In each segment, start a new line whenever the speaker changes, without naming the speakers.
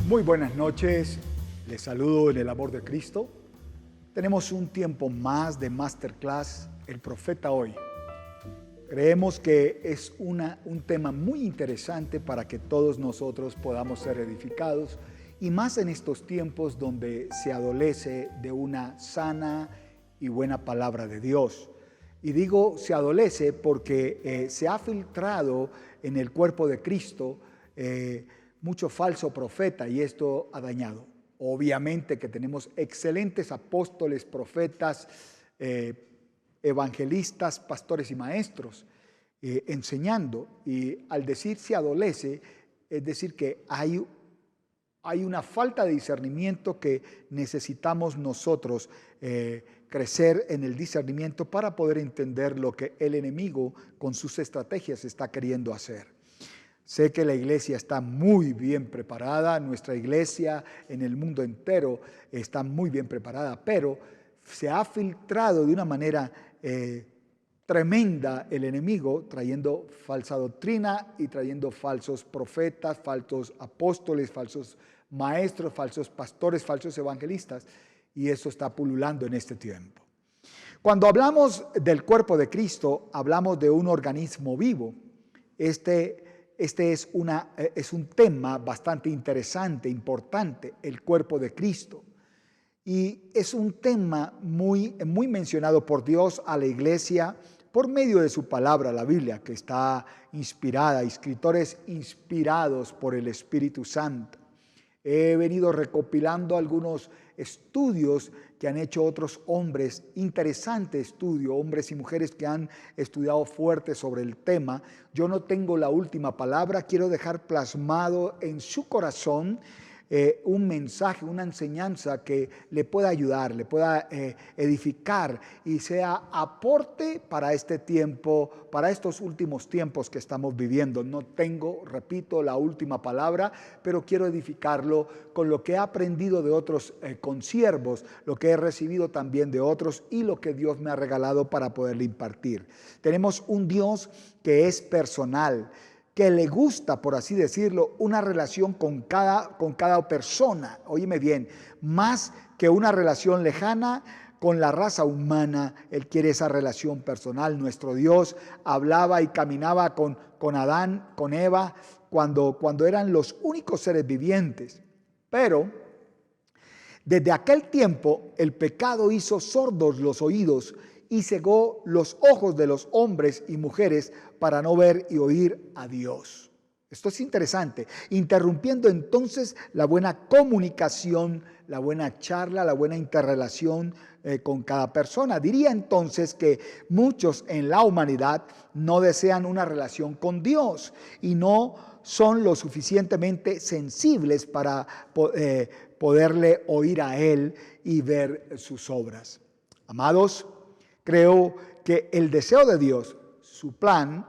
Muy buenas noches, les saludo en el amor de Cristo. Tenemos un tiempo más de Masterclass, El Profeta Hoy. Creemos que es un tema muy interesante para que todos nosotros podamos ser edificados y más en estos tiempos donde se adolece de una sana y buena palabra de Dios. Y digo se adolece porque se ha filtrado en el cuerpo de Cristo mucho falso profeta y esto ha dañado. Obviamente que tenemos excelentes apóstoles, profetas, evangelistas, pastores y maestros enseñando, y al decir se adolece, es decir que hay una falta de discernimiento que necesitamos nosotros crecer en el discernimiento para poder entender lo que el enemigo con sus estrategias está queriendo hacer. Sé que la iglesia está muy bien preparada, nuestra iglesia en el mundo entero está muy bien preparada, pero se ha filtrado de una manera tremenda el enemigo, trayendo falsa doctrina y trayendo falsos profetas, falsos apóstoles, falsos maestros, falsos pastores, falsos evangelistas, y eso está pululando en este tiempo. Cuando hablamos del cuerpo de Cristo, hablamos de un organismo vivo. Este es un tema bastante interesante, importante, el cuerpo de Cristo. Y es un tema muy mencionado por Dios a la iglesia por medio de su palabra, la Biblia, que está inspirada, escritores inspirados por el Espíritu Santo. He venido recopilando algunos estudios que han hecho otros hombres, interesante estudio, hombres y mujeres que han estudiado fuerte sobre el tema. Yo no tengo la última palabra, quiero dejar plasmado en su corazón un mensaje, una enseñanza que le pueda ayudar, le pueda edificar y sea aporte para este tiempo, para estos últimos tiempos que estamos viviendo. No tengo, repito, la última palabra, pero quiero edificarlo con lo que he aprendido de otros consiervos, lo que he recibido también de otros y lo que Dios me ha regalado para poderle impartir. Tenemos un Dios que es personal, que le gusta, por así decirlo, una relación con cada persona. Óyeme bien, más que una relación lejana con la raza humana, Él quiere esa relación personal. Nuestro Dios hablaba y caminaba con Adán, con Eva, cuando eran los únicos seres vivientes. Pero desde aquel tiempo el pecado hizo sordos los oídos y cegó los ojos de los hombres y mujeres para no ver y oír a Dios. Esto es interesante, interrumpiendo entonces la buena comunicación, la buena charla, la buena interrelación con cada persona. Diría entonces que muchos en la humanidad no desean una relación con Dios y no son lo suficientemente sensibles para poderle oír a Él y ver sus obras. Amados, creo que el deseo de Dios, su plan,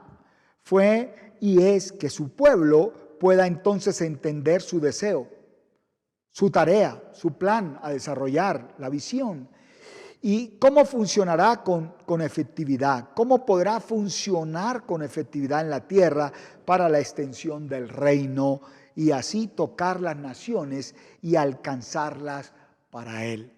fue y es que su pueblo pueda entonces entender su deseo, su tarea, su plan a desarrollar, la visión. ¿Y cómo funcionará con efectividad? ¿Cómo podrá funcionar con efectividad en la tierra para la extensión del reino y así tocar las naciones y alcanzarlas para Él?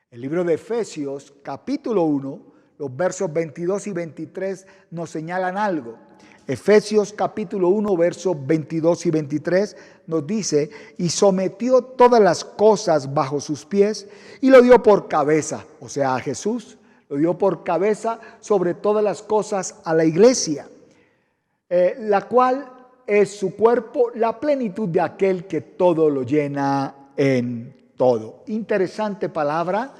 El libro de Efesios, capítulo 1, los versos 22 y 23 nos señalan algo. Efesios capítulo 1, versos 22 y 23 nos dice: y sometió todas las cosas bajo sus pies y lo dio por cabeza, o sea, a Jesús, lo dio por cabeza sobre todas las cosas a la iglesia, la cual es su cuerpo, la plenitud de aquel que todo lo llena en todo. Interesante palabra.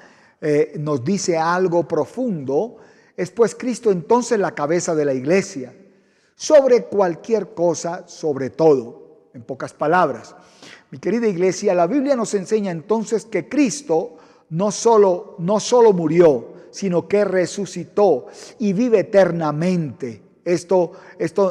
Nos dice algo profundo. Es pues Cristo entonces la cabeza de la iglesia, sobre cualquier cosa, sobre todo. En pocas palabras, mi querida iglesia, la Biblia nos enseña entonces que Cristo no solo murió, sino que resucitó y vive eternamente. Esto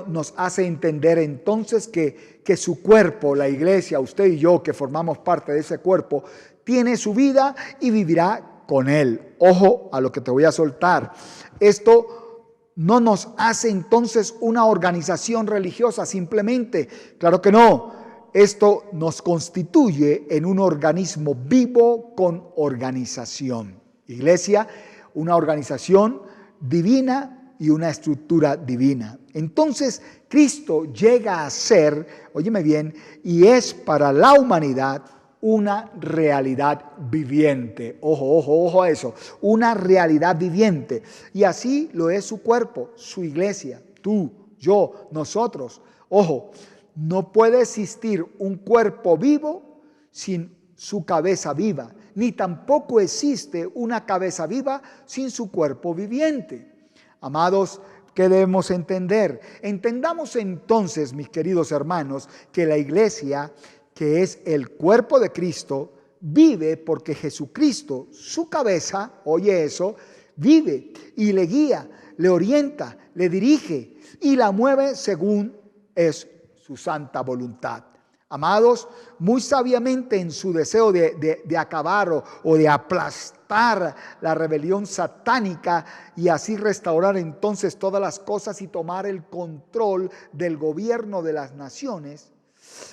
nos hace entender entonces que su cuerpo, la iglesia, usted y yo que formamos parte de ese cuerpo, tiene su vida y vivirá con Él. Ojo a lo que te voy a soltar. Esto no nos hace entonces una organización religiosa simplemente. Claro que no. esto nos constituye en un organismo vivo con organización. Iglesia, una organización divina y una estructura divina. Entonces, Cristo llega a ser, óyeme bien, y es para la humanidad una realidad viviente. Ojo, ojo, ojo a eso. Una realidad viviente. Y así lo es su cuerpo, su iglesia, tú, yo, nosotros. Ojo, no puede existir un cuerpo vivo sin su cabeza viva, ni tampoco existe una cabeza viva sin su cuerpo viviente. Amados, ¿qué debemos entender? Entendamos entonces, mis queridos hermanos, que la iglesia, que es el cuerpo de Cristo, vive porque Jesucristo, su cabeza, oye eso, vive y le guía, le orienta, le dirige y la mueve según es su santa voluntad. Amados, muy sabiamente en su deseo de acabar o de aplastar la rebelión satánica y así restaurar entonces todas las cosas y tomar el control del gobierno de las naciones,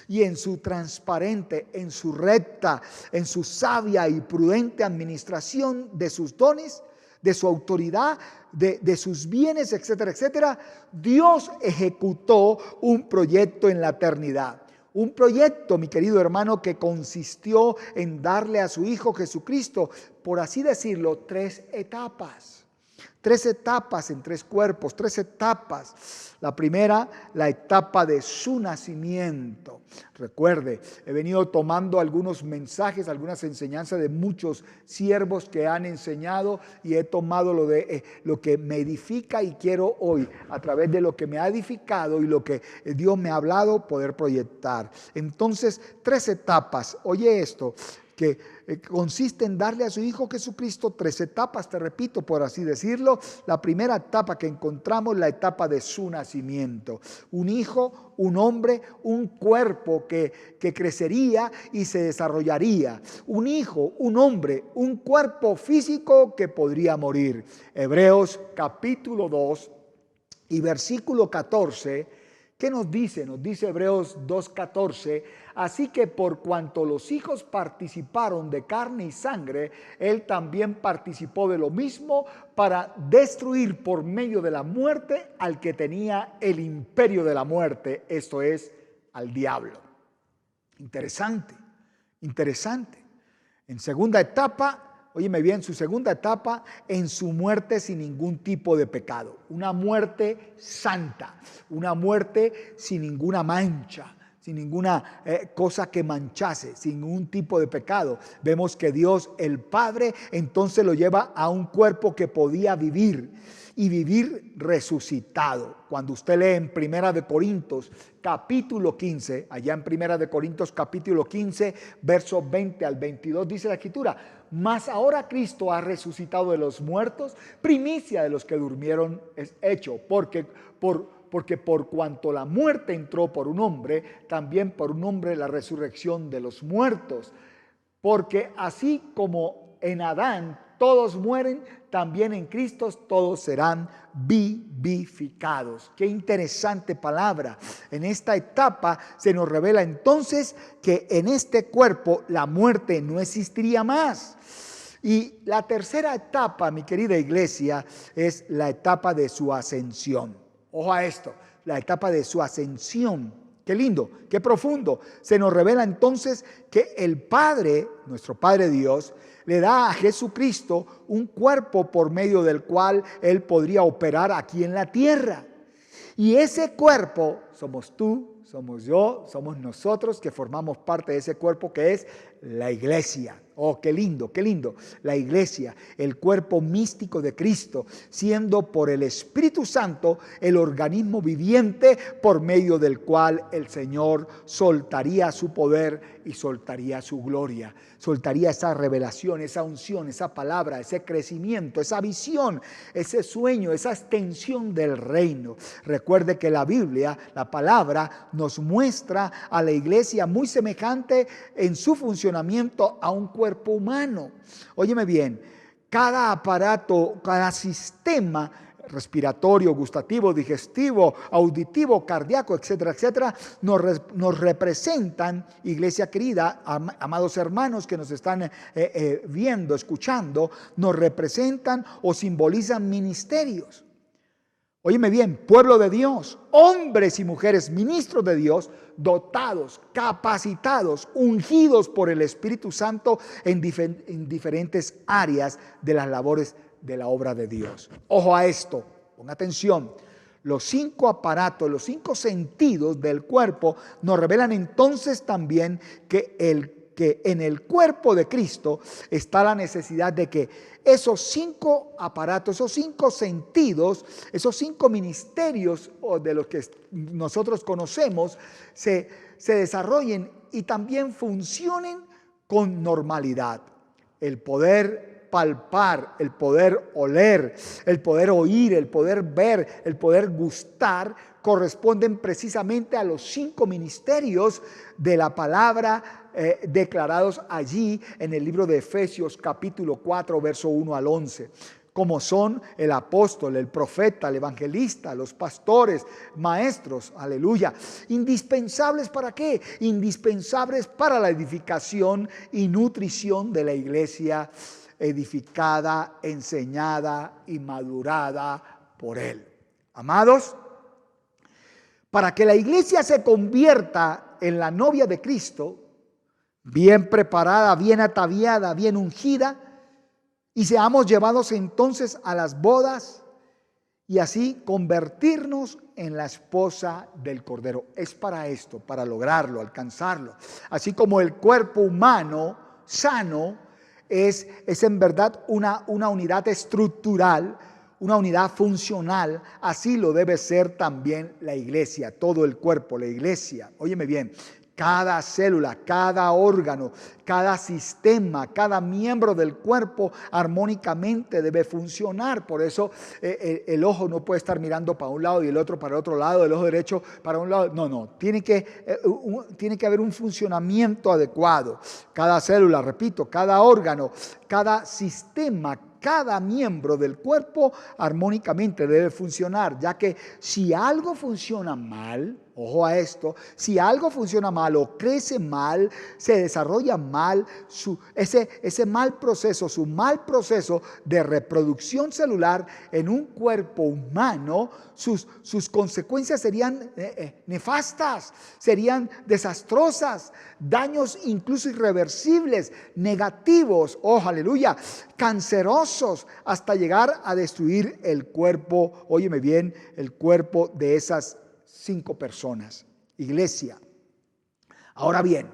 y en su transparente, en su recta, en su sabia y prudente administración de sus dones, de su autoridad, de sus bienes, etcétera, etcétera, Dios ejecutó un proyecto en la eternidad. Un proyecto, mi querido hermano, que consistió en darle a su Hijo Jesucristo, por así decirlo, 3 etapas. 3 etapas en 3 cuerpos, 3 etapas. La primera, la etapa de su nacimiento. Recuerde, he venido tomando algunos mensajes, algunas enseñanzas de muchos siervos que han enseñado y he tomado lo que me edifica y quiero hoy, a través de lo que me ha edificado y lo que Dios me ha hablado, poder proyectar. Entonces, 3 etapas. Oye esto, que consiste en darle a su Hijo Jesucristo 3 etapas, te repito, por así decirlo. La primera etapa que encontramos, la etapa de su nacimiento. Un hijo, un hombre, un cuerpo que crecería y se desarrollaría. Un hijo, un hombre, un cuerpo físico que podría morir. Hebreos capítulo 2 y versículo 14. ¿Qué nos dice? Nos dice Hebreos 2:14, así que por cuanto los hijos participaron de carne y sangre, él también participó de lo mismo para destruir por medio de la muerte al que tenía el imperio de la muerte, esto es, al diablo. Interesante, interesante. En segunda etapa, óyeme bien, su segunda etapa, en su muerte sin ningún tipo de pecado. Una muerte santa, una muerte sin ninguna mancha, sin ninguna cosa que manchase, sin ningún tipo de pecado. Vemos que Dios, el Padre, entonces lo lleva a un cuerpo que podía vivir y vivir resucitado. Cuando usted lee en Primera de Corintios capítulo 15, allá en Primera de Corintios capítulo 15, versos 20 al 22, dice la Escritura, mas ahora Cristo ha resucitado de los muertos, primicia de los que durmieron es hecho, porque por cuanto la muerte entró por un hombre, también por un hombre la resurrección de los muertos. Porque así como en Adán todos mueren, también en Cristo todos serán vivificados. Qué interesante palabra. En esta etapa se nos revela entonces que en este cuerpo la muerte no existiría más. Y la tercera etapa, mi querida iglesia, es la etapa de su ascensión. Ojo a esto, la etapa de su ascensión. Qué lindo, qué profundo. Se nos revela entonces que el Padre, nuestro Padre Dios, le da a Jesucristo un cuerpo por medio del cual Él podría operar aquí en la tierra. Y ese cuerpo somos tú, somos yo, somos nosotros que formamos parte de ese cuerpo que es la iglesia. Oh, qué lindo, qué lindo. La iglesia, el cuerpo místico de Cristo, siendo por el Espíritu Santo el organismo viviente por medio del cual el Señor soltaría su poder y soltaría su gloria. Soltaría esa revelación, esa unción, esa palabra, ese crecimiento, esa visión, ese sueño, esa extensión del reino. Recuerde que la Biblia, la palabra, nos muestra a la iglesia muy semejante en su funcionamiento a un cuerpo humano. Óyeme bien, cada aparato, cada sistema respiratorio, gustativo, digestivo, auditivo, cardíaco, etcétera, etcétera, nos representan, iglesia querida, amados hermanos que nos están viendo, escuchando, nos representan o simbolizan ministerios. Óyeme bien, pueblo de Dios, hombres y mujeres, ministros de Dios, dotados, capacitados, ungidos por el Espíritu Santo en diferentes áreas de las labores de la obra de Dios. Ojo a esto, pon atención. Los 5 aparatos, los 5 sentidos del cuerpo nos revelan entonces también que en el cuerpo de Cristo está la necesidad de que esos 5 aparatos, esos 5 sentidos, esos 5 ministerios de los que nosotros conocemos se desarrollen y también funcionen con normalidad. El poder palpar, el poder oler, el poder oír, el poder ver, el poder gustar, corresponden precisamente a los 5 ministerios de la palabra declarados allí en el libro de Efesios capítulo 4, verso 1 al 11. Como son el apóstol, el profeta, el evangelista, los pastores, maestros, aleluya. ¿Indispensables para qué? Indispensables para la edificación y nutrición de la iglesia edificada, enseñada y madurada por Él. Amados, para que la iglesia se convierta en la novia de Cristo, bien preparada, bien ataviada, bien ungida, y seamos llevados entonces a las bodas y así convertirnos en la esposa del Cordero. Es para esto, para lograrlo, alcanzarlo. Así como el cuerpo humano sano es en verdad una unidad estructural, una unidad funcional, así lo debe ser también la iglesia, todo el cuerpo, la iglesia. Óyeme bien. Cada célula, cada órgano, cada sistema, cada miembro del cuerpo armónicamente debe funcionar. Por eso el ojo no puede estar mirando para un lado y el otro para el otro lado, el ojo derecho para un lado. No, tiene que haber un funcionamiento adecuado. Cada célula, repito, cada órgano, cada sistema, cada miembro del cuerpo armónicamente debe funcionar, ya que si algo funciona mal, ojo a esto, si algo funciona mal o crece mal, se desarrolla mal, ese mal proceso, su mal proceso de reproducción celular en un cuerpo humano, sus consecuencias serían nefastas, serían desastrosas, daños incluso irreversibles, negativos, oh aleluya, cancerosos, hasta llegar a destruir el cuerpo, óyeme bien, el cuerpo de esas 5 personas. Iglesia. Ahora bien,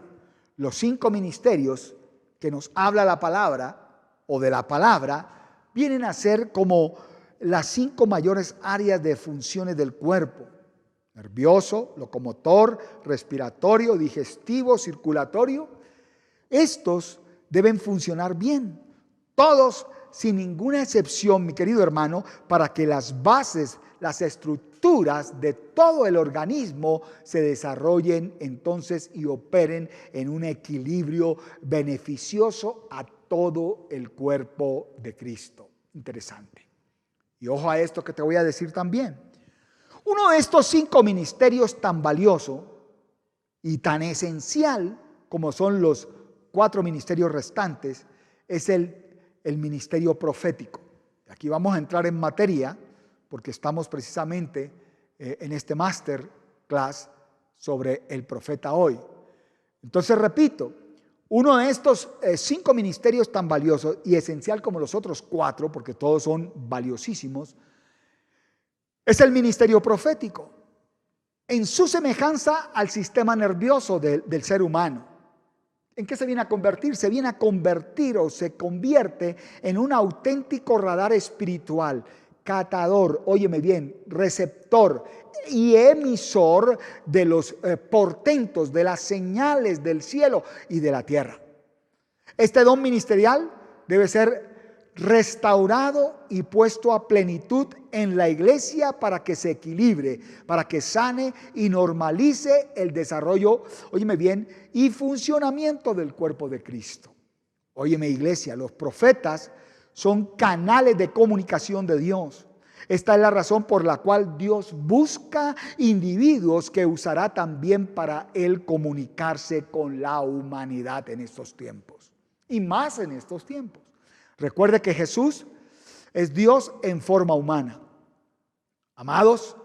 los 5 ministerios que nos habla la palabra o de la palabra vienen a ser como las 5 mayores áreas de funciones del cuerpo: nervioso, locomotor, respiratorio, digestivo, circulatorio. Estos deben funcionar bien, todos sin ninguna excepción, mi querido hermano, para que las bases, las estructuras de todo el organismo se desarrollen entonces y operen en un equilibrio beneficioso a todo el cuerpo de Cristo. Interesante. Y ojo a esto que te voy a decir también. Uno de estos 5 ministerios tan valioso y tan esencial como son los 4 ministerios restantes es el ministerio profético. Aquí vamos a entrar en materia porque estamos precisamente en este masterclass sobre el profeta hoy. Entonces repito, uno de estos 5 ministerios tan valiosos y esencial como los otros 4, porque todos son valiosísimos, es el ministerio profético, en su semejanza al sistema nervioso del ser humano. ¿En qué se viene a convertir? Se viene a convertir o se convierte en un auténtico radar espiritual, catador, óyeme bien, receptor y emisor de los portentos, de las señales del cielo y de la tierra. Este don ministerial debe ser restaurado y puesto a plenitud en la iglesia para que se equilibre, para que sane y normalice el desarrollo, óyeme bien, y funcionamiento del cuerpo de Cristo. Óyeme iglesia, los profetas son canales de comunicación de Dios. Esta es la razón por la cual Dios busca individuos que usará también para Él comunicarse con la humanidad en estos tiempos. Y más en estos tiempos. Recuerde que Jesús es Dios en forma humana. Amados,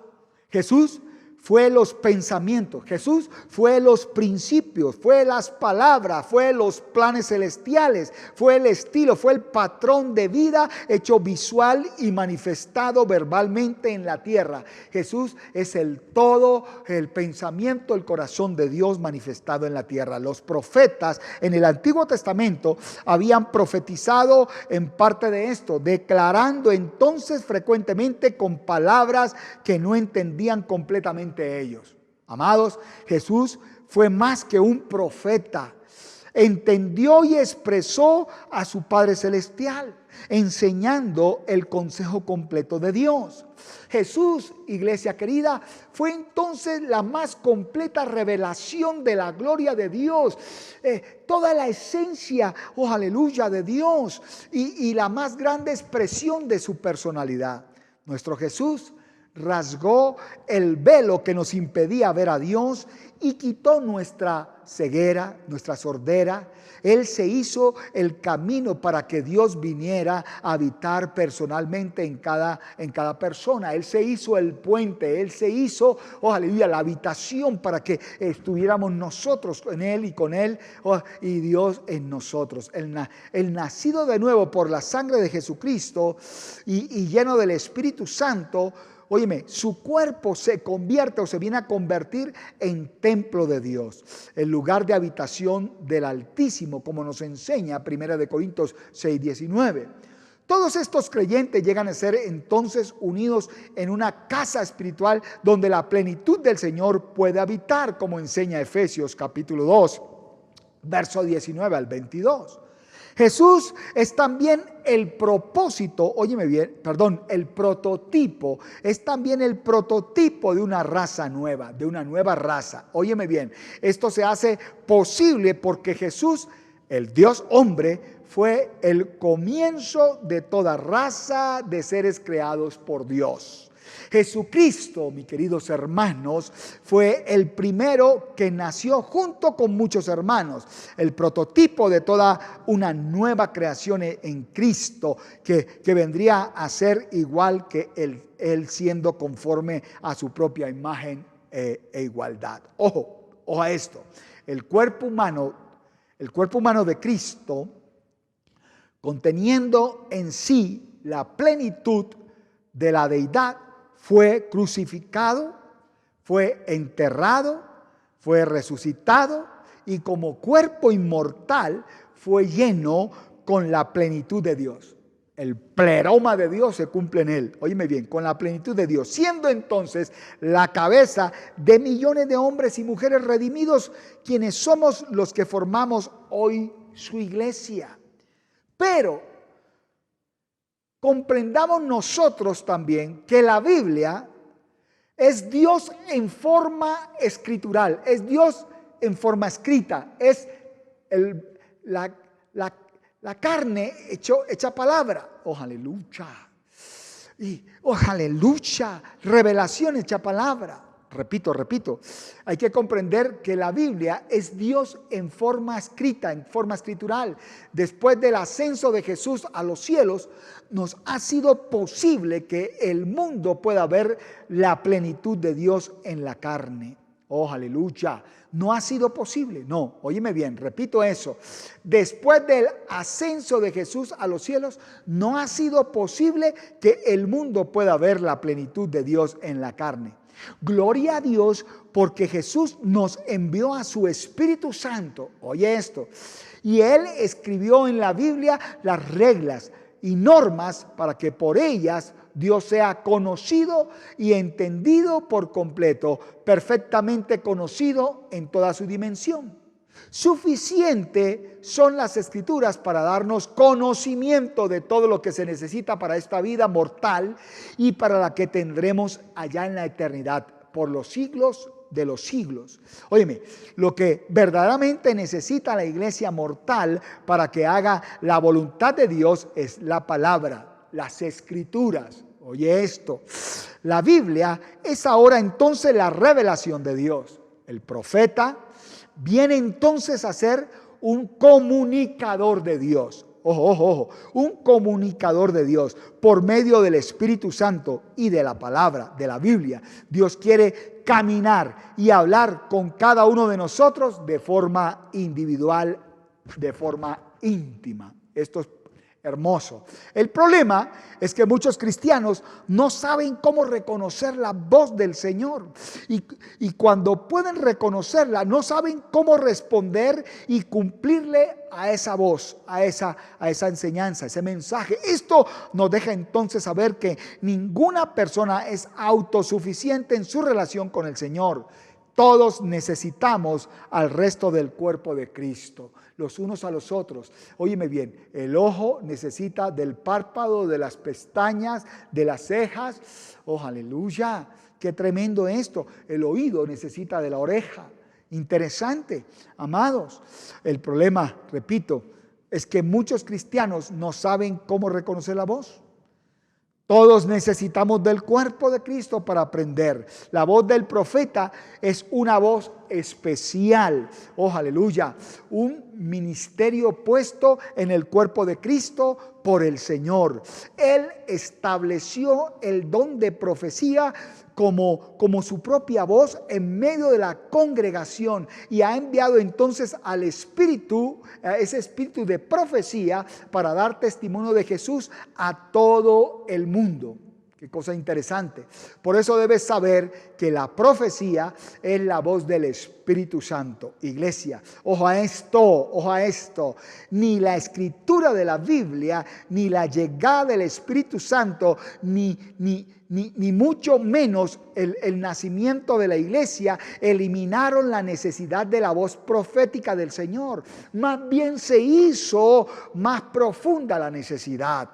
Jesús fue los pensamientos, Jesús fue los principios, fue las palabras, fue los planes celestiales, fue el estilo, fue el patrón de vida hecho visual y manifestado verbalmente en la tierra. Jesús es el todo, el pensamiento, el corazón de Dios manifestado en la tierra. Los profetas en el Antiguo Testamento habían profetizado en parte de esto, declarando entonces frecuentemente con palabras que no entendían completamente ellos. Amados, Jesús fue más que un profeta. Entendió y expresó a su Padre Celestial, enseñando el consejo completo de Dios. Jesús, iglesia querida, fue entonces la más completa revelación de la gloria de Dios, toda la esencia, oh aleluya, de Dios y la más grande expresión de su personalidad. Nuestro Jesús rasgó el velo que nos impedía ver a Dios y quitó nuestra ceguera, nuestra sordera. Él se hizo el camino para que Dios viniera a habitar personalmente en cada persona. Él se hizo el puente, Él se hizo, oh aleluya, la habitación para que estuviéramos nosotros en Él y con Él, y Dios en nosotros. El nacido de nuevo por la sangre de Jesucristo y lleno del Espíritu Santo, óyeme, su cuerpo se convierte o se viene a convertir en templo de Dios, el lugar de habitación del Altísimo, como nos enseña 1 Corintios 6:19. Todos estos creyentes llegan a ser entonces unidos en una casa espiritual donde la plenitud del Señor puede habitar, como enseña Efesios capítulo 2, verso 19 al 22. Jesús es también el propósito, óyeme bien, perdón, el prototipo, es también el prototipo de una raza nueva, de una nueva raza. Óyeme bien, esto se hace posible porque Jesús, el Dios hombre, fue el comienzo de toda raza de seres creados por Dios. Jesucristo, mis queridos hermanos, fue el primero que nació junto con muchos hermanos, el prototipo de toda una nueva creación en Cristo que vendría a ser igual que él siendo conforme a su propia imagen e igualdad. Ojo a esto, el cuerpo humano de Cristo, conteniendo en sí la plenitud de la deidad, fue crucificado, fue enterrado, fue resucitado y como cuerpo inmortal fue lleno con la plenitud de Dios. El pleroma de Dios se cumple en él. Óyeme bien, con la plenitud de Dios, siendo entonces la cabeza de millones de hombres y mujeres redimidos, quienes somos los que formamos hoy su iglesia. Pero comprendamos nosotros también que la Biblia es Dios en forma escritural, es Dios en forma escrita, es la carne hecha palabra. Oh, aleluya. Y, oh, aleluya, revelación hecha palabra. Repito, hay que comprender que la Biblia es Dios en forma escrita, en forma escritural. Después del ascenso de Jesús a los cielos, nos ha sido posible que el mundo pueda ver la plenitud de Dios en la carne. Oh, aleluya. No ha sido posible. No, óyeme bien, repito eso. Después del ascenso de Jesús a los cielos, no ha sido posible que el mundo pueda ver la plenitud de Dios en la carne. Gloria a Dios porque Jesús nos envió a su Espíritu Santo. Oye esto. Y Él escribió en la Biblia las reglas y normas para que por ellas Dios sea conocido y entendido por completo, perfectamente conocido en toda su dimensión. Suficiente son las Escrituras para darnos conocimiento de todo lo que se necesita para esta vida mortal y para la que tendremos allá en la eternidad por los siglos de los siglos. Óyeme, lo que verdaderamente necesita la iglesia mortal para que haga la voluntad de Dios es la palabra, las Escrituras. Oye esto, la Biblia es ahora entonces la revelación de Dios. El profeta viene entonces a ser un comunicador de Dios. Ojo, ojo, ojo, un comunicador de Dios por medio del Espíritu Santo y de la palabra, de la Biblia. Dios quiere caminar y hablar con cada uno de nosotros de forma individual, de forma íntima. Esto es hermoso. El problema es que muchos cristianos no saben cómo reconocer la voz del Señor. Y cuando pueden reconocerla, no saben cómo responder y cumplirle a esa voz, a esa enseñanza, a ese mensaje. Esto nos deja entonces saber que ninguna persona es autosuficiente en su relación con el Señor. Todos necesitamos al resto del cuerpo de Cristo, los unos a los otros. Óyeme bien, el ojo necesita del párpado, de las pestañas, de las cejas. Oh, aleluya, qué tremendo esto. El oído necesita de la oreja. Interesante, amados. El problema, repito, es que muchos cristianos no saben cómo reconocer la voz. Todos necesitamos del cuerpo de Cristo para aprender. La voz del profeta es una voz especial. Oh, aleluya. Un ministerio puesto en el cuerpo de Cristo por el Señor. Él estableció el don de profecía como su propia voz en medio de la congregación y ha enviado entonces al Espíritu, a ese espíritu de profecía para dar testimonio de Jesús a todo el mundo. Qué cosa interesante. Por eso debes saber que la profecía es la voz del Espíritu Santo. Iglesia, ojo a esto, ojo a esto. Ni la escritura de la Biblia, ni la llegada del Espíritu Santo, ni mucho menos el nacimiento de la iglesia eliminaron la necesidad de la voz profética del Señor. Más bien se hizo más profunda la necesidad.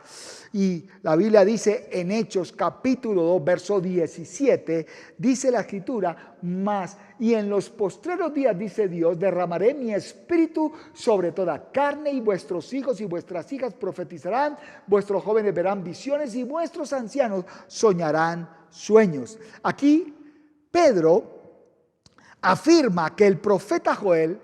Y la Biblia dice en Hechos capítulo 2, verso 17, dice la escritura, más y en los postreros días, dice Dios, derramaré mi espíritu sobre toda carne y vuestros hijos y vuestras hijas profetizarán, vuestros jóvenes verán visiones y vuestros ancianos soñarán sueños. Aquí Pedro afirma que el profeta Joel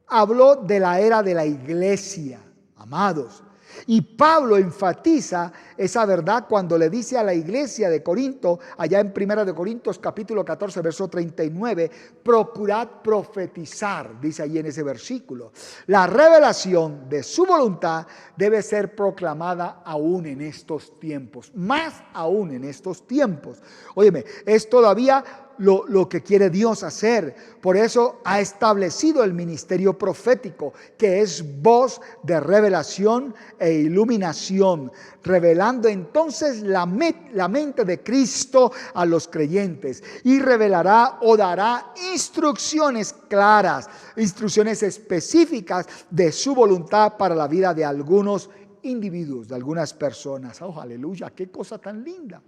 habló de la era de la iglesia, amados. Y Pablo enfatiza esa verdad cuando le dice a la iglesia de Corinto, allá en 1 de Corintios capítulo 14, verso 39, procurad profetizar, dice allí en ese versículo. La revelación de su voluntad debe ser proclamada aún en estos tiempos, más aún en estos tiempos. Óyeme, es todavía lo que quiere Dios hacer. Por eso ha establecido el ministerio profético, que es voz de revelación e iluminación, revelando entonces la mente de Cristo a los creyentes, y revelará o dará instrucciones claras, instrucciones específicas de su voluntad para la vida de algunos individuos, de algunas personas. Oh, aleluya, qué cosa tan linda.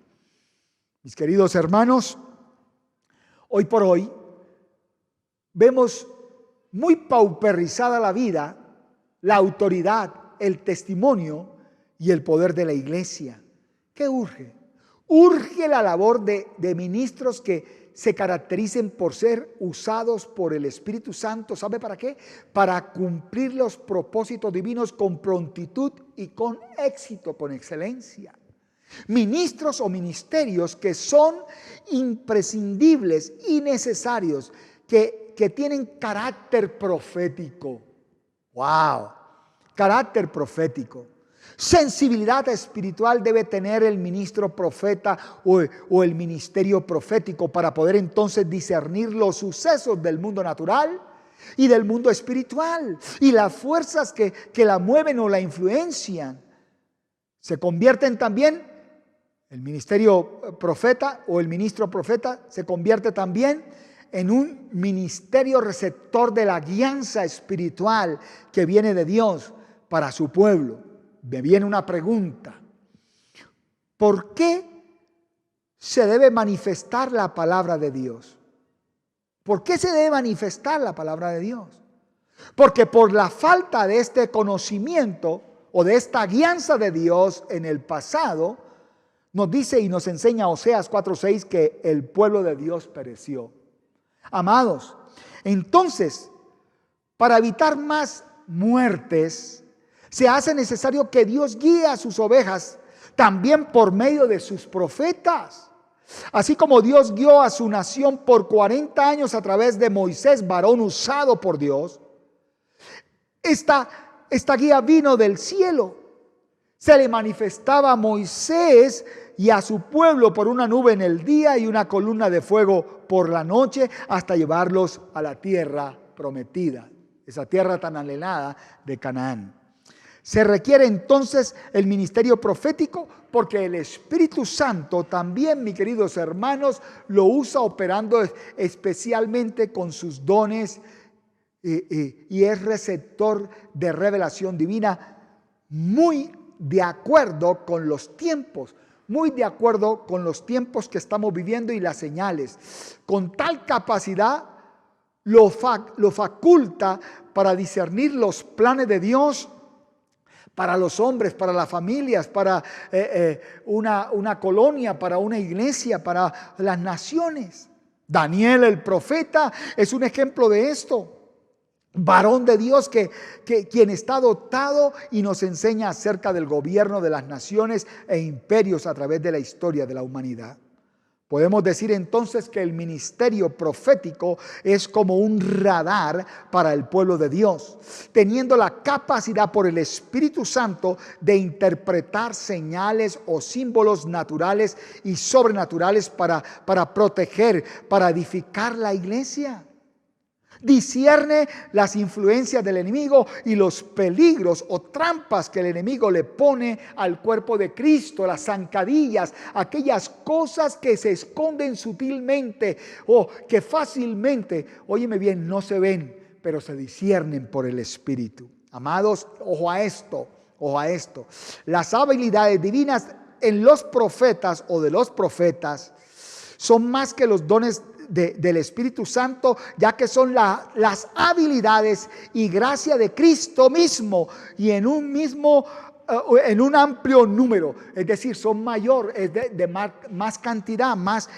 Mis queridos hermanos, hoy por hoy vemos muy pauperizada la vida, la autoridad, el testimonio y el poder de la iglesia. ¿Qué urge? Urge la labor de ministros que se caractericen por ser usados por el Espíritu Santo. ¿Sabe para qué? Para cumplir los propósitos divinos con prontitud y con éxito, con excelencia. Ministros o ministerios que son imprescindibles y necesarios, que tienen carácter profético. ¡Wow! Carácter profético. Sensibilidad espiritual debe tener el ministro profeta o el ministerio profético para poder entonces discernir los sucesos del mundo natural y del mundo espiritual y las fuerzas que la mueven o la influencian. Se convierten también, el ministerio profeta o el ministro profeta se convierte también en un ministerio receptor de la guianza espiritual que viene de Dios para su pueblo. Me viene una pregunta: ¿por qué se debe manifestar la palabra de Dios? ¿Por qué se debe manifestar la palabra de Dios? Porque por la falta de este conocimiento o de esta guianza de Dios en el pasado, Nos dice y nos enseña Oseas 4:6 que el pueblo de Dios pereció. Amados, entonces, para evitar más muertes, se hace necesario que Dios guíe a sus ovejas también por medio de sus profetas. Así como Dios guió a su nación por 40 años a través de Moisés, varón usado por Dios, esta guía vino del cielo. Se le manifestaba a Moisés y a su pueblo por una nube en el día y una columna de fuego por la noche, hasta llevarlos a la tierra prometida, esa tierra tan anhelada de Canaán. Se requiere entonces el ministerio profético porque el Espíritu Santo también, mis queridos hermanos, lo usa operando especialmente con sus dones y es receptor de revelación divina muy de acuerdo con los tiempos. Muy de acuerdo con los tiempos que estamos viviendo y las señales. Con tal capacidad lo faculta para discernir los planes de Dios para los hombres, para las familias, para una colonia, para una iglesia, para las naciones. Daniel el profeta es un ejemplo de esto. Varón de Dios quien está dotado y nos enseña acerca del gobierno de las naciones e imperios a través de la historia de la humanidad. Podemos decir entonces que el ministerio profético es como un radar para el pueblo de Dios, teniendo la capacidad por el Espíritu Santo de interpretar señales o símbolos naturales y sobrenaturales para proteger, para edificar la iglesia. Discierne las influencias del enemigo y los peligros o trampas que el enemigo le pone al cuerpo de Cristo, las zancadillas, aquellas cosas que se esconden sutilmente o que fácilmente, óyeme bien, no se ven, pero se disciernen por el Espíritu. Amados, ojo a esto, ojo a esto. Las habilidades divinas en los profetas o de los profetas son más que los dones del Espíritu Santo, ya que son las habilidades y gracia de Cristo mismo y en un amplio número, es decir, son mayor, es de más cantidad, más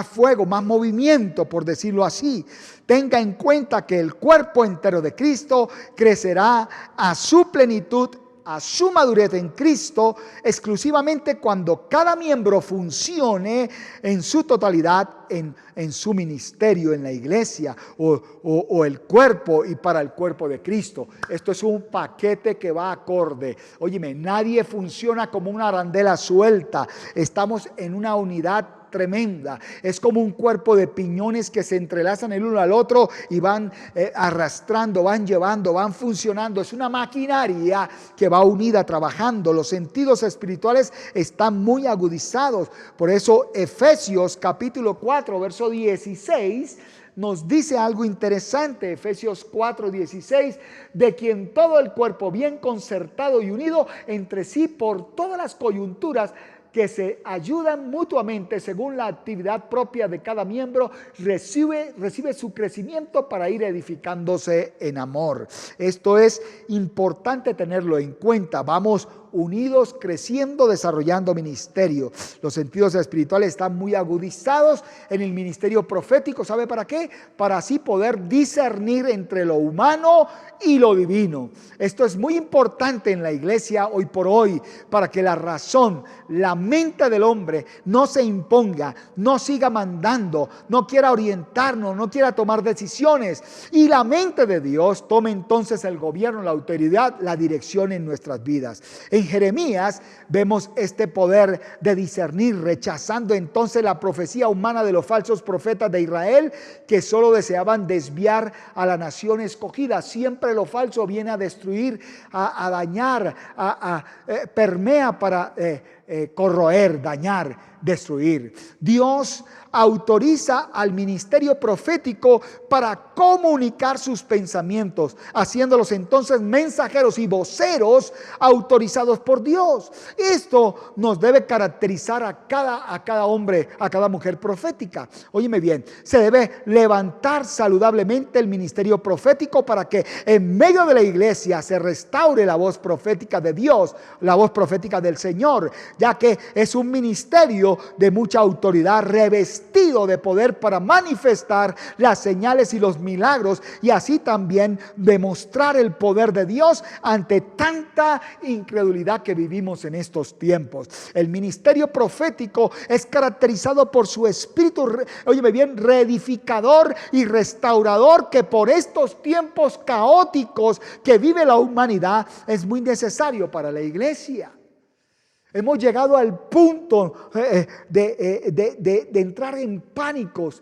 fuego, más movimiento, por decirlo así. Tenga en cuenta que el cuerpo entero de Cristo crecerá a su plenitud, a su madurez en Cristo, exclusivamente cuando cada miembro funcione en su totalidad en su ministerio en la iglesia o el cuerpo y para el cuerpo de Cristo. Esto es un paquete que va acorde. Óyeme, nadie funciona como una arandela suelta. Estamos en una unidad tremenda. Es como un cuerpo de piñones que se entrelazan el uno al otro y van arrastrando, van llevando, van funcionando. Es una maquinaria que va unida, trabajando. Los sentidos espirituales están muy agudizados. Por eso Efesios capítulo 4, verso 16 nos dice algo interesante. Efesios 4:16, de quien todo el cuerpo bien concertado y unido entre sí por todas las coyunturas que se ayudan mutuamente según la actividad propia de cada miembro, recibe su crecimiento para ir edificándose en amor. Esto es importante tenerlo en cuenta. Vamos unidos, creciendo, desarrollando ministerio. Los sentidos espirituales están muy agudizados en el ministerio profético. ¿Sabe para qué? Para así poder discernir entre lo humano y lo divino. Esto es muy importante en la iglesia hoy por hoy, para que la razón, la mente del hombre no se imponga, no siga mandando, no quiera orientarnos, no quiera tomar decisiones, y la mente de Dios tome entonces el gobierno, la autoridad, la dirección en nuestras vidas. En Jeremías vemos este poder de discernir, rechazando entonces la profecía humana de los falsos profetas de Israel, que solo deseaban desviar a la nación escogida. Siempre lo falso viene a destruir, a dañar, permea para corroer, dañar, destruir. Dios autoriza al ministerio profético para comunicar sus pensamientos, haciéndolos entonces mensajeros y voceros autorizados por Dios. Esto nos debe caracterizar a cada hombre, a cada mujer profética. Óyeme bien, se debe levantar saludablemente el ministerio profético para que en medio de la iglesia se restaure la voz profética de Dios, la voz profética del Señor, ya que es un ministerio de mucha autoridad, revestido de poder para manifestar las señales y los milagros, y así también demostrar el poder de Dios ante tanta incredulidad que vivimos en estos tiempos. El ministerio profético es caracterizado por su espíritu, óyeme bien, reedificador y restaurador, que por estos tiempos caóticos que vive la humanidad es muy necesario para la iglesia. Hemos llegado al punto de entrar en pánicos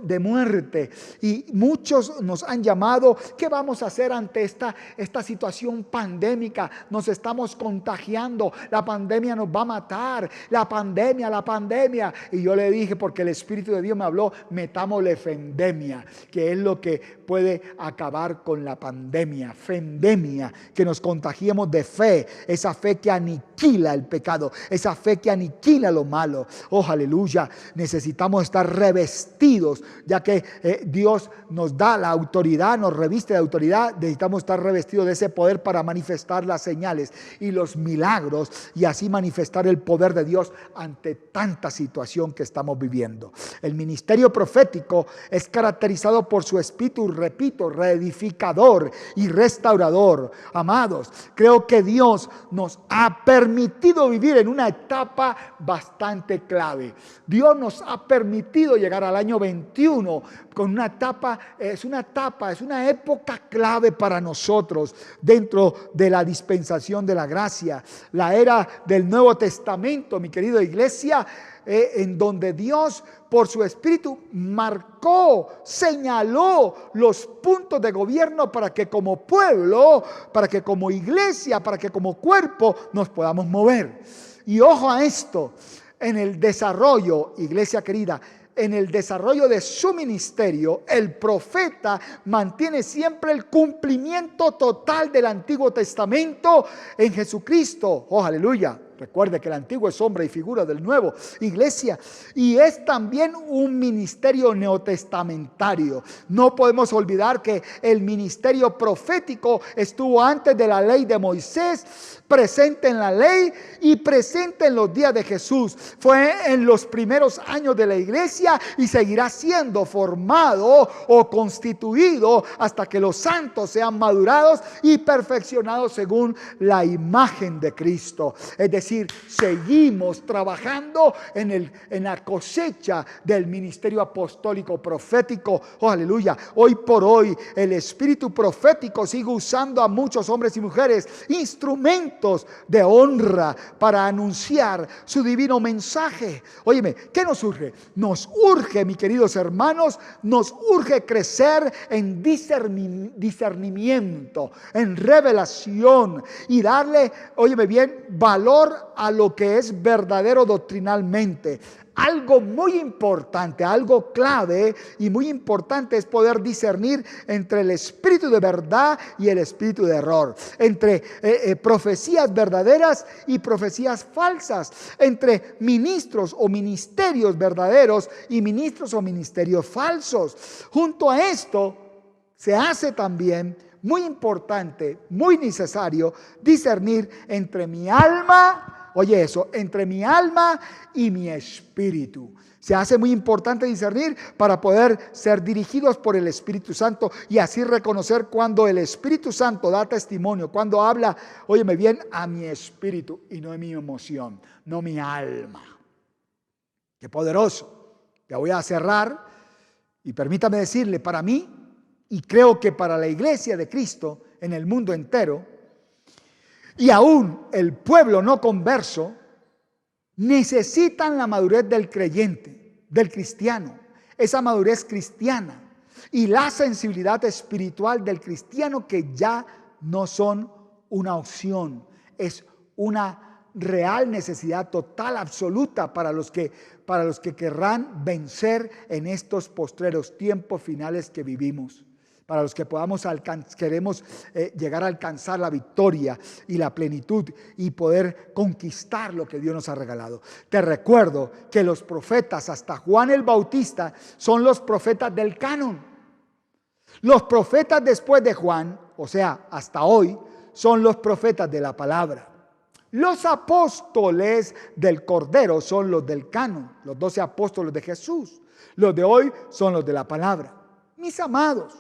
de muerte, y muchos nos han llamado: ¿qué vamos a hacer ante esta situación pandémica? Nos estamos contagiando, la pandemia nos va a matar, la pandemia. Y yo le dije, porque el Espíritu de Dios me habló: metámosle fendemia, que es lo que puede acabar con la pandemia. Fendemia, que nos contagiemos de fe, esa fe que aniquila el pecado, esa fe que aniquila lo malo. Oh, aleluya. Necesitamos estar revestidos, ya que Dios nos da la autoridad, nos reviste de autoridad. Necesitamos estar revestidos de ese poder para manifestar las señales y los milagros, y así manifestar el poder de Dios ante tanta situación que estamos viviendo. El ministerio profético es caracterizado por su espíritu, repito, reedificador y restaurador. Amados, creo que Dios nos ha permitido vivir en una etapa bastante clave. Dios nos ha permitido llegar al año 21 con una etapa, es una época clave para nosotros dentro de la dispensación de la gracia, la era del Nuevo Testamento, mi querida iglesia, en donde Dios por su Espíritu marcó, señaló los puntos de gobierno para que como pueblo, para que como iglesia, para que como cuerpo nos podamos mover. Y ojo a esto, en el desarrollo, iglesia querida, en el desarrollo de su ministerio, el profeta mantiene siempre el cumplimiento total del Antiguo Testamento en Jesucristo. Oh, aleluya. Recuerde que el antiguo es sombra y figura del nuevo, iglesia, y es también un ministerio neotestamentario. No podemos olvidar que el ministerio profético estuvo antes de la ley de Moisés, presente en la ley y presente en los días de Jesús. Fue en los primeros años de la iglesia y seguirá siendo formado o constituido hasta que los santos sean madurados y perfeccionados según la imagen de Cristo. Es decir, seguimos trabajando en la cosecha del ministerio apostólico profético. Oh, aleluya. Hoy por hoy el espíritu profético sigue usando a muchos hombres y mujeres, instrumentos de honra para anunciar su divino mensaje. Óyeme, ¿qué nos urge? Nos urge, mis queridos hermanos, nos urge crecer en discernimiento, en revelación, y darle, óyeme bien, valor a lo que es verdadero doctrinalmente. Algo muy importante, algo clave y muy importante es poder discernir entre el espíritu de verdad y el espíritu de error, entre profecías verdaderas y profecías falsas, entre ministros o ministerios verdaderos y ministros o ministerios falsos. Junto a esto se hace también muy importante, muy necesario discernir entre mi alma, oye eso, entre mi alma y mi espíritu. Se hace muy importante discernir para poder ser dirigidos por el Espíritu Santo y así reconocer cuando el Espíritu Santo da testimonio, cuando habla, óyeme bien, a mi espíritu y no a mi emoción, no mi alma. Qué poderoso. Ya voy a cerrar y permítame decirle, para mí, y creo que para la iglesia de Cristo en el mundo entero, y aún el pueblo no converso, necesitan la madurez del creyente, del cristiano, esa madurez cristiana y la sensibilidad espiritual del cristiano, que ya no son una opción, es una real necesidad total, absoluta para los que querrán vencer en estos postreros tiempos finales que vivimos. Para los que queremos llegar a alcanzar la victoria y la plenitud y poder conquistar lo que Dios nos ha regalado. Te recuerdo que los profetas, hasta Juan el Bautista, son los profetas del canon. Los profetas después de Juan, o sea, hasta hoy, son los profetas de la palabra. Los apóstoles del Cordero son los del canon, los 12 apóstoles de Jesús. Los de hoy son los de la palabra. Mis amados,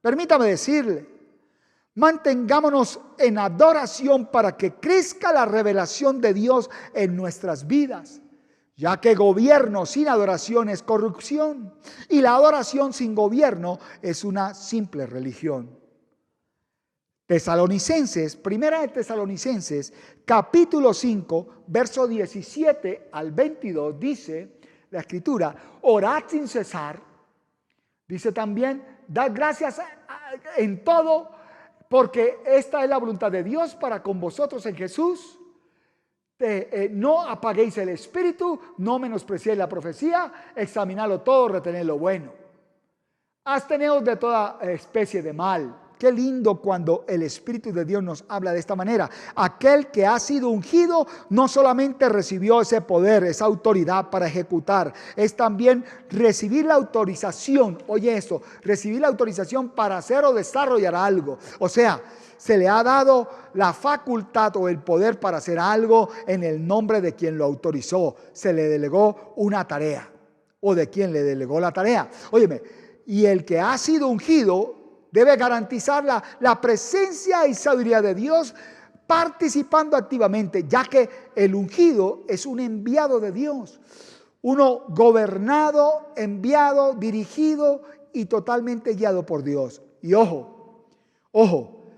permítame decirle, mantengámonos en adoración para que crezca la revelación de Dios en nuestras vidas, ya que gobierno sin adoración es corrupción y la adoración sin gobierno es una simple religión. Tesalonicenses, primera de Tesalonicenses, capítulo 5, verso 17 al 22, dice la Escritura: orad sin cesar. Dice también, dad gracias en todo, porque esta es la voluntad de Dios para con vosotros en Jesús. No apaguéis el espíritu, no menospreciéis la profecía, examinadlo todo, retened lo bueno. Absteneos de toda especie de mal. Qué lindo cuando el Espíritu de Dios nos habla de esta manera. Aquel que ha sido ungido no solamente recibió ese poder, esa autoridad para ejecutar, es también recibir la autorización, oye eso, recibir la autorización para hacer o desarrollar algo. O sea, se le ha dado la facultad o el poder para hacer algo en el nombre de quien lo autorizó. Se le delegó una tarea o de quien le delegó la tarea. Óyeme, y el que ha sido ungido debe garantizar la presencia y sabiduría de Dios participando activamente, ya que el ungido es un enviado de Dios. Uno gobernado, enviado, dirigido y totalmente guiado por Dios. Y ojo,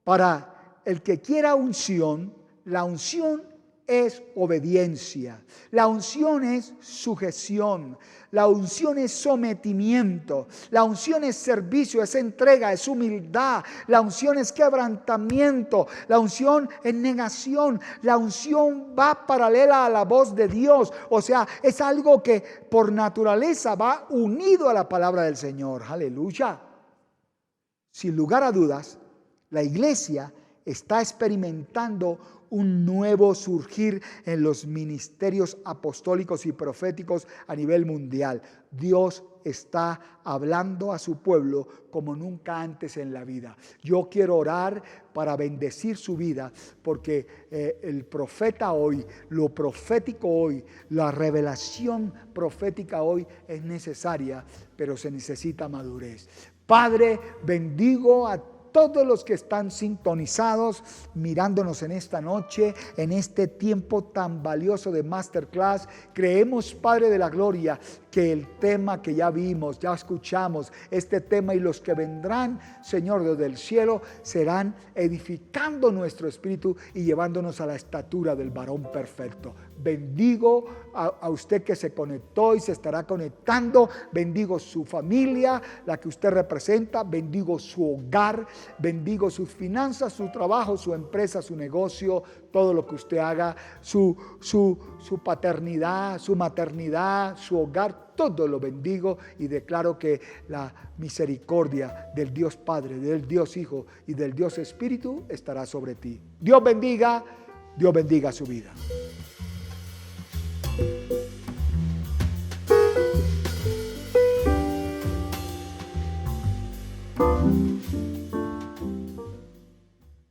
para el que quiera unción, la unción es obediencia, la unción es sujeción, la unción es sometimiento, la unción es servicio, es entrega, es humildad, la unción es quebrantamiento, la unción es negación, la unción va paralela a la voz de Dios, o sea, es algo que por naturaleza va unido a la palabra del Señor. Aleluya. Sin lugar a dudas, la iglesia está experimentando un nuevo surgir en los ministerios apostólicos y proféticos a nivel mundial. Dios está hablando a su pueblo como nunca antes en la vida. Yo quiero orar para bendecir su vida, porque el profeta hoy, lo profético hoy, la revelación profética hoy es necesaria, pero se necesita madurez. Padre, bendigo a todos los que están sintonizados, mirándonos en esta noche, en este tiempo tan valioso de Masterclass. Creemos, Padre de la Gloria, que el tema que ya vimos, ya escuchamos, este tema y los que vendrán, Señor Dios del cielo, serán edificando nuestro espíritu y llevándonos a la estatura del varón perfecto. Bendigo a usted que se conectó y se estará conectando. Bendigo su familia, la que usted representa. Bendigo su hogar. Bendigo sus finanzas, su trabajo, su empresa, su negocio, todo lo que usted haga, su paternidad, su maternidad, su hogar, todo lo bendigo y declaro que la misericordia del Dios Padre, del Dios Hijo y del Dios Espíritu estará sobre ti. Dios bendiga su vida.